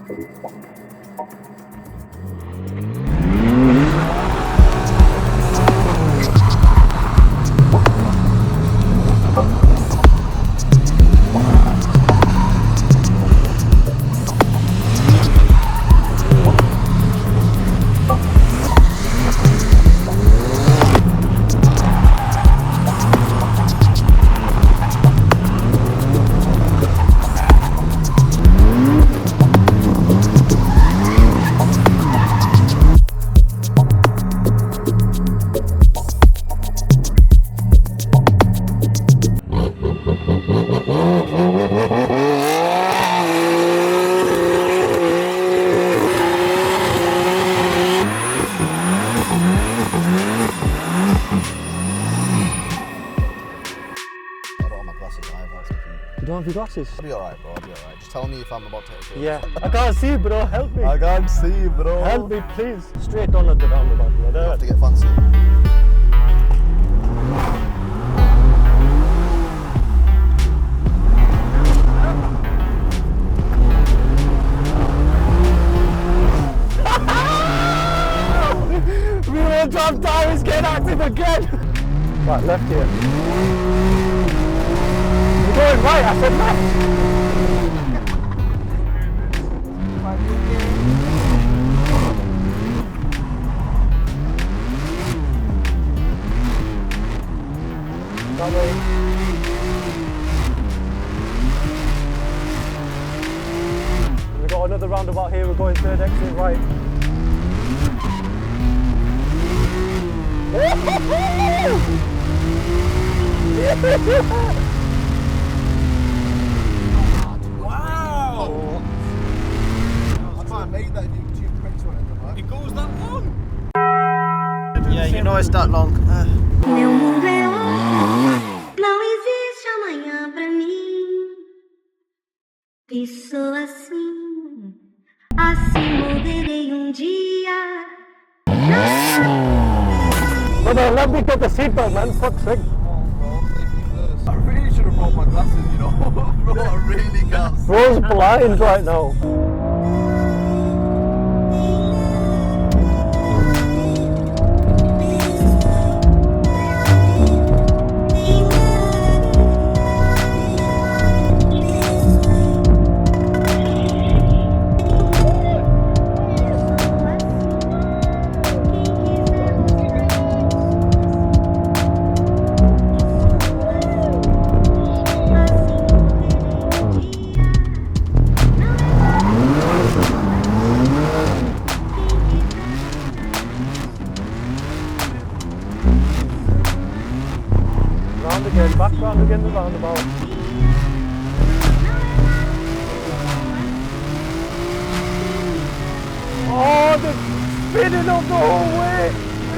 You don't have your glasses? I'll be alright, bro. I'll be alright. Just tell me if I'm about to hit a curve. Yeah. I can't see, bro. Help me. I can't see, bro. Help me, please. Straight on at the roundabout. You have to get fancy. Rear drum tire is getting active again. Right, left here. You're going right, I said left. That way. We've got another roundabout here, we're going third exit right. Wow! I can't make that YouTube quick one. It goes that long? Yeah, you know it's that long. Meu mundo é hoje, não existe amanhã pra mim. E sou assim, assim morrerei dia. No, let me get the seatbelt, man. Fuck's sake. I really should have brought my glasses, you know. Bro, I really can't see. Bro's blind right now. Round again, back round again the roundabout. Oh, they're spinning up the whole way!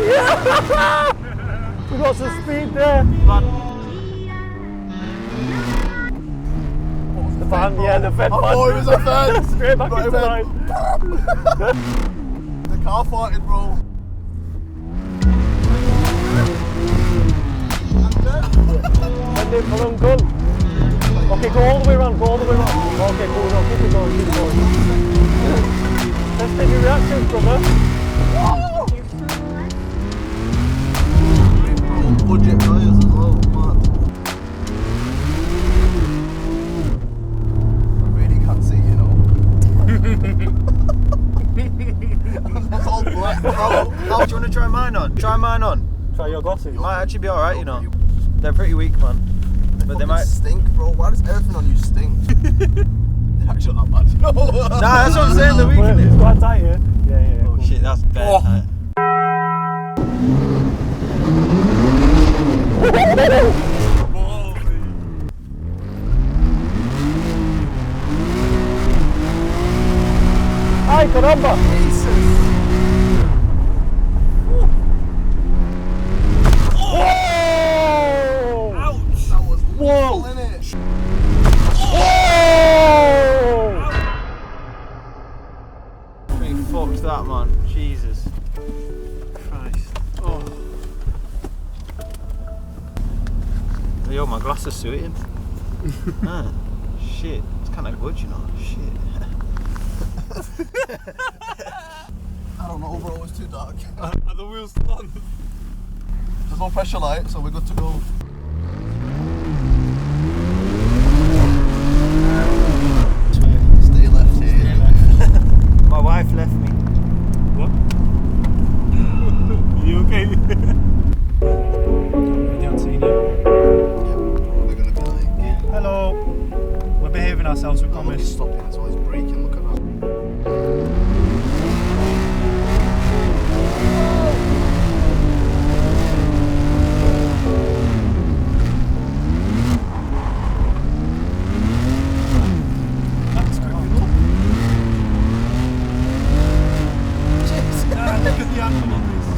Yeah! We got some speed there. The fan, yeah, the fed I fan. thought it was a fan. Straight back But into it line. The car farted, bro. Send it for uncle. Okay, go all the way around, go all the way around. Okay, cool, no, keep it going, keep it going. Let's take your reactions, brother. Budget tires as well, man. I really can't see, you know. It's all black, bro. How do you want to try mine on? Try mine on. Try your glasses. Might actually be alright, you know. They're pretty weak, man. But they might stink, bro. Why does everything on you stink? They're actually not bad. No. Nah, that's what I'm saying, the Wait, weakness. it's quite tight here. Yeah, yeah. Oh shit, that's bad tight. Ay, caramba! Whoa! Ouch! That was Whoa! lethal, innit? Whoa! Pretty fucked that, man. Jesus Christ. Oh. Yo, my glass is suiting. Ah, shit. It's kind of good, you know. Shit. too dark. Are the wheels still on? There's no pressure light, so we're good to go. Stay left here. My wife left me. What? Are you okay? They haven't seen you. They're gonna be like, Hello. We're behaving ourselves, we oh, look, he's promise. stopping as well, he's braking, look at that. That's creeping up. Look at the angle on this.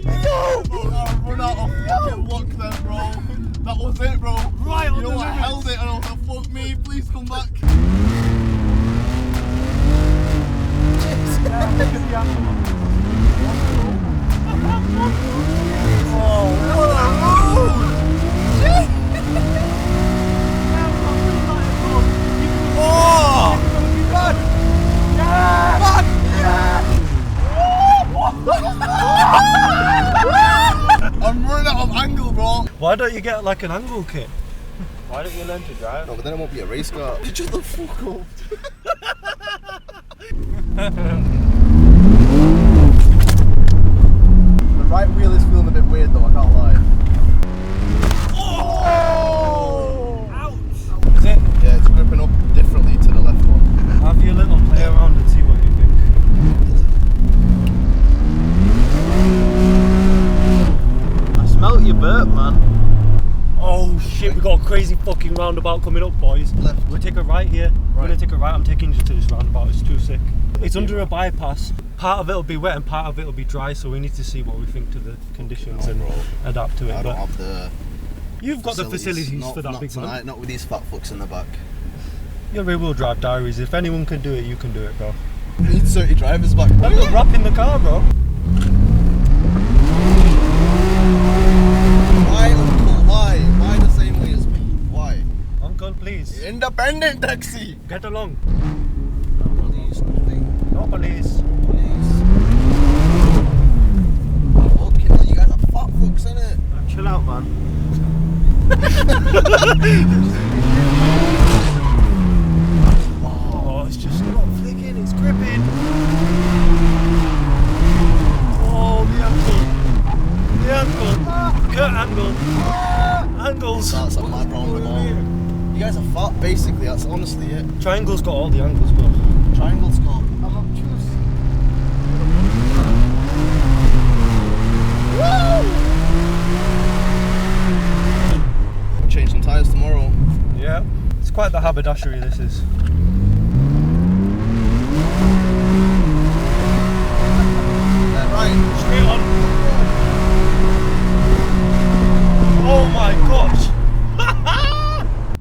Run out of fucking luck then, bro. That was it, bro. Right You on know the what? I limits. held it and I was like, fuck me, please come back. Look at the angle on this. I'm running out of angle, bro. Why don't you get like an angle kit? Why don't you learn to drive? No, but then it won't be a race car. Shut the fuck up. The right wheel is feeling a bit weird though, I can't lie. Oh! Ouch! Is it? Yeah, it's gripping up differently to the left one. Have your little play around and see what you think. I smelt your burp, man. Oh shit, we got a crazy fucking roundabout coming up, boys. Left. We'll take a right here. We're gonna take a right. I'm taking you to this roundabout, it's too sick. It's under a bypass. Part of it will be wet and part of it will be dry, so we need to see what we think to the conditions and adapt to it. I don't But have the you've got the facilities not, for that not big tonight, man. not with these fat fucks in the back. Your rear wheel drive diaries. If anyone can do it, you can do it, bro. We need 30 drivers back. Look at the wrap in the car, bro. Why, uncle? Why? Why the same way as me? Why? Uncle, please. Independent taxi! Get along. No police, nothing. No police. Okay, you guys are fat fucks, innit? Chill out, man. Oh, it's just not flicking, it's gripping. Oh, the angle. The angle. Cut angle. Angles. That's a mad roundabout. You guys are fat, basically, that's honestly it. Triangle's got all the angles, bro. Triangle's got. I'm obtuse. Woo! Change some tyres tomorrow. Yeah. It's quite the haberdashery, this is. Right. Straight on. Oh my gosh.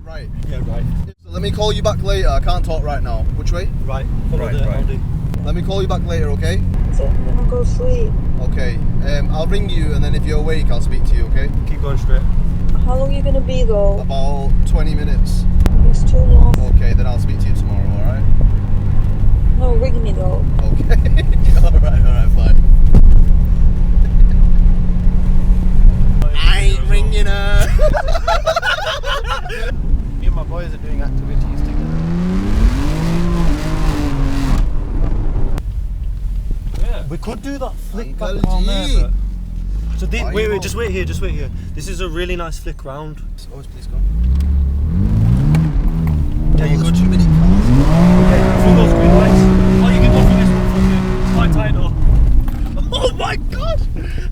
Right. Yeah, right. So let me call you back later. I can't talk right now. Which way? Right. Follow the Audi. Let me call you back later, okay? So I'm gonna go sleep. Okay. I'll ring you and then if you're awake, I'll speak to you, okay? Keep going straight. How long are you gonna be though? About 20 minutes. It's too long. Okay, then I'll speak to you tomorrow, alright? No, ring me though. Okay. alright, fine. I ain't ringing her. Me and my boys are doing activities together. Yeah. We could do that flick back Uncle around G. there, but... So Why wait, not? just wait here. This is a really nice flick round. Always please come. Yeah, you there's could. too many cars. Okay, through those green lights. Oh, you can go for this one, fucking. It's quite tight though. Oh my god!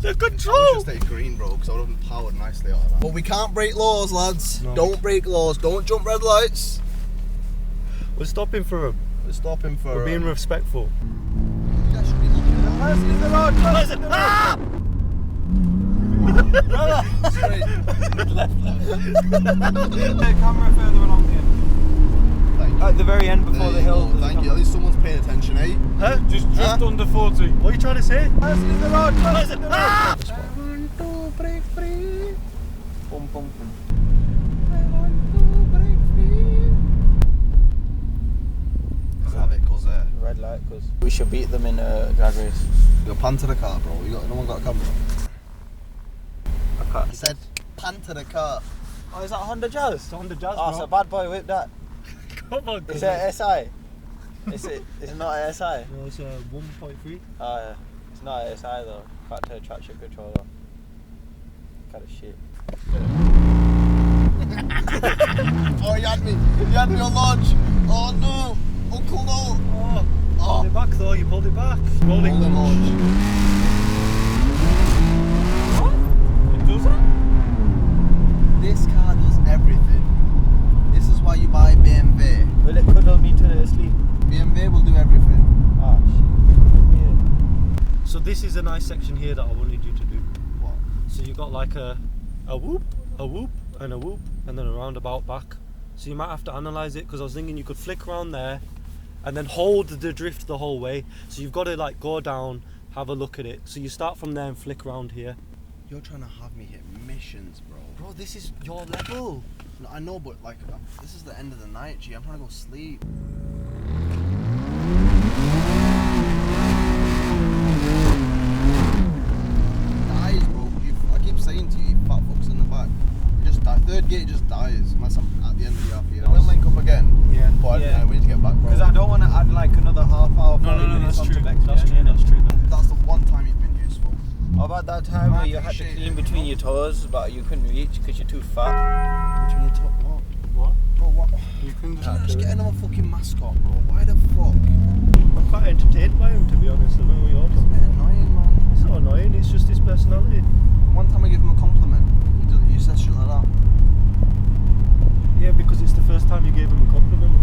The I control! wish I stayed green, bro, because I would have been powered nicely out of that. But we can't break laws, lads. No. Don't break laws. Don't jump red lights. We're stopping for him. We're stopping for. We're being respectful. You guys should be looking at the lights. Is the road? Listen, ah! Straight. The camera further along here. Thank you. at the very end before the hill. Thank you. At least someone's paying attention, eh? Huh? Just under 40. What are you trying to say? That's in the road. That's in the road. Ah! I want to break free. Boom, boom, boom. I want to break free. Have it, cause Red light, cause we should beat them in a drag race. you got pan to the car, bro. No one got a camera. I can't. I said pan to the car. Oh, is that a Honda Jazz? It's on the Jazz, Oh, it's a bad boy whip that. Come on, Is it a SI? Is it? It's not a SI. No, it's a 1.3. Oh yeah. It's not a SI though. Factor traction controller. Kind of shit. Oh, you had me. You had me on launch. Oh no. Uncle no. Pulled it back though, you pulled it back. Rolling. Hold the launch. It does it? This car does everything. This is why you buy BMW. Will it cuddle me to sleep? BMW will do everything. Oh shit. Yeah. So this is a nice section here that I wanted you to do. What? So you got like a whoop, and a whoop, and then a roundabout back. So you might have to analyse it, because I was thinking you could flick around there and then hold the drift the whole way. So you've got to like go down, have a look at it. So you start from there and flick around here. You're trying to have me hit missions, bro. Bro, this is your level. No, I know, but like, this is the end of the night, G. I'm trying to go sleep. Dies, bro. I keep saying to you, you fat fucks in the back. You just die. Third gate just dies unless I'm at the end of the RP. We'll link up again. Yeah. But Yeah. we need to get back, bro. Because I don't want to add like another half hour. 40 minutes onto Beck's journey, innit? That's true. That's the one time you've been useful. How about that time where you had to appreciate clean it. between your toes, but you couldn't reach because you're too fat? Between your top, what? What? Bro, what? You can Just get another fucking mascot, bro. Why the fuck? I'm quite entertained by him, to be honest. I don't know what you're It's a talking bit annoying, man. about. It's not annoying, it's just his personality. One time I gave him a compliment. He says shit like that. Yeah, because it's the first time you gave him a compliment.